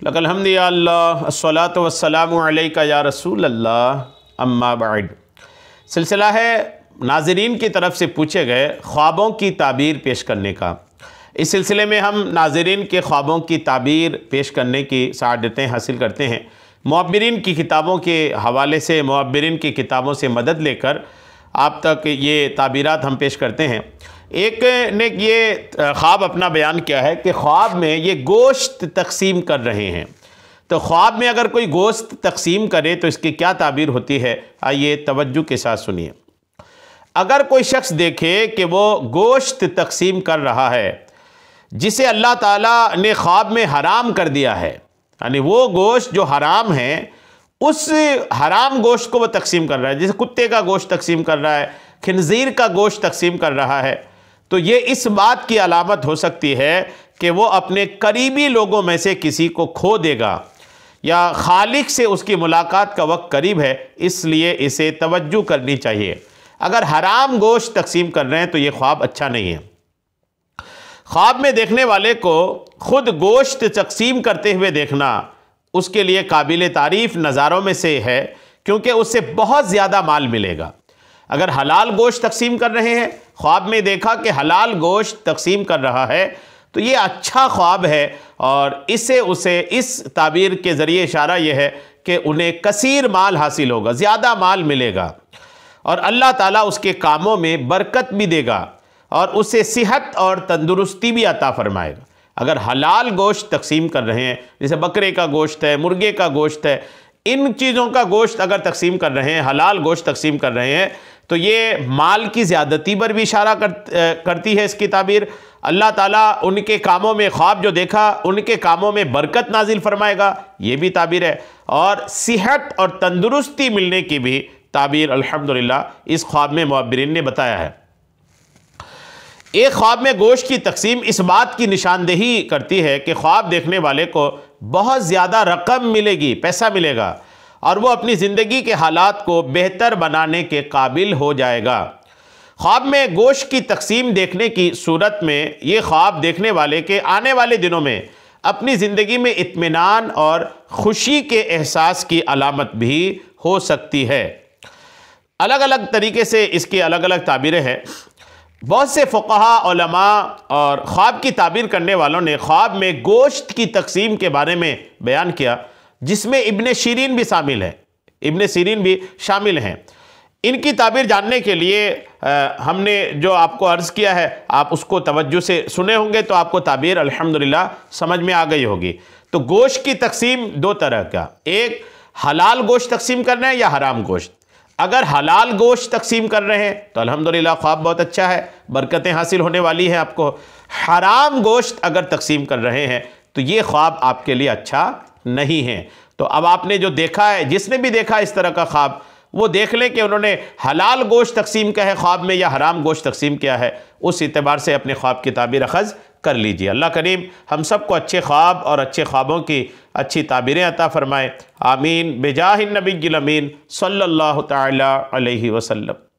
लकल हम्दि या अल्लाह अस्सलातु वस्सलामु अलैका या रसूल अल्लाह अम्मा बाद। सिलसिला है नाज़रीन की तरफ से पूछे गए ख्वाबों की ताबीर पेश करने का। इस सिलसिले में हम नाज़रीन के ख्वाबों की ताबीर पेश करने की सआदतें हासिल करते हैं। मुअब्बिरीन की किताबों के हवाले से, मुअब्बिरीन की किताबों से मदद लेकर आप तक ये ताबीरात हम पेश करते हैं। एक ने ये ख्वाब अपना बयान किया है कि ख्वाब में ये गोश्त तकसीम कर रहे हैं। तो ख्वाब में अगर कोई गोश्त तकसीम करे तो इसकी क्या ताबीर होती है, आइए तवज्जो के साथ सुनिए। अगर कोई शख्स देखे कि वो गोश्त तकसीम कर रहा है जिसे अल्लाह ताला ने ख्वाब में हराम कर दिया है, यानी वो गोश्त जो हराम है उस हराम गोश्त को वो तकसीम कर रहा है, जैसे कुत्ते का गोश्त तकसीम कर रहा है, खिंजीर का गोश्त तकसीम कर रहा है, तो ये इस बात की अलामत हो सकती है कि वो अपने करीबी लोगों में से किसी को खो देगा या खालिक से उसकी मुलाकात का वक्त करीब है, इसलिए इसे तवज्जो करनी चाहिए। अगर हराम गोश्त तकसीम कर रहे हैं तो ये ख्वाब अच्छा नहीं है। ख्वाब में देखने वाले को खुद गोश्त तकसीम करते हुए देखना उसके लिए काबिल तारीफ़ नज़ारों में से है, क्योंकि उससे बहुत ज़्यादा माल मिलेगा। अगर हलाल गोश्त तकसीम कर रहे हैं, ख्वाब में देखा कि हलाल गोश्त तकसीम कर रहा है, तो ये अच्छा ख्वाब है और इससे उसे इस ताबीर के ज़रिए इशारा यह है कि उन्हें कसीर माल हासिल होगा, ज़्यादा माल मिलेगा और अल्लाह ताला उसके कामों में बरकत भी देगा और उसे सेहत और तंदुरुस्ती भी अता फरमाएगा। अगर हलाल गोश्त तकसीम कर रहे हैं, जैसे बकरे का गोश्त है, मुर्गे का गोश्त है, इन चीज़ों का गोश्त अगर तकसीम कर रहे हैं, हलाल गोश्त तकसीम कर रहे हैं, तो ये माल की ज़्यादती पर भी इशारा करती है इसकी ताबीर। अल्लाह ताला उनके कामों में, ख्वाब जो देखा उनके कामों में बरकत नाजिल फरमाएगा, ये भी ताबीर है। और सेहत और तंदुरुस्ती मिलने की भी ताबीर अल्हम्दुलिल्लाह इस ख्वाब में मुअब्बिरीन ने बताया है। एक ख्वाब में गोश्त की तकसीम इस बात की निशानदेही करती है कि ख्वाब देखने वाले को बहुत ज़्यादा रकम मिलेगी, पैसा मिलेगा और वो अपनी ज़िंदगी के हालात को बेहतर बनाने के काबिल हो जाएगा। ख्वाब में गोश्त की तकसीम देखने की सूरत में ये ख्वाब देखने वाले के आने वाले दिनों में अपनी ज़िंदगी में इत्मीनान और ख़ुशी के एहसास की अलामत भी हो सकती है। अलग अलग तरीके से इसकी अलग अलग ताबीरें हैं। बहुत से फ़ुक़हा, उलमा और ख्वाब की ताबीर करने वालों ने ख्वाब में गोश्त की तकसीम के बारे में बयान किया, जिसमें इब्ने सीरीन भी शामिल है, इब्ने सीरीन भी शामिल हैं। इनकी ताबीर जानने के लिए हमने जो आपको अर्ज़ किया है आप उसको तवज्जो से सुने होंगे तो आपको ताबीर अल्हम्दुलिल्लाह समझ में आ गई होगी। तो गोश्त की तकसीम दो तरह का, एक हलाल गोश्त तकसीम करना है या हराम गोश्त। अगर हलाल गोश्त तकसीम कर रहे हैं तो अल्हम्दुलिल्लाह ख्वाब बहुत अच्छा है, बरकतें हासिल होने वाली हैं आपको। हराम गोश्त अगर तकसीम कर रहे हैं तो ये ख्वाब आपके लिए अच्छा नहीं है। तो अब आपने जो देखा है, जिसने भी देखा इस तरह का ख्वाब, वो देख लें कि उन्होंने हलाल गोश्त तकसीम किया है ख्वाब में या हराम गोश्त तकसीम किया है, उस एतबार से अपने ख्वाब की ताबीर अखज़ कर लीजिए। अल्लाह करीम हम सबको अच्छे ख्वाब और अच्छे ख्वाबों की अच्छी ताबीरें अता फ़रमाए। आमीन बेजाहिन नबिय्यिल अमीन सल्लल्लाहु तआला अलैहि वसल्लम।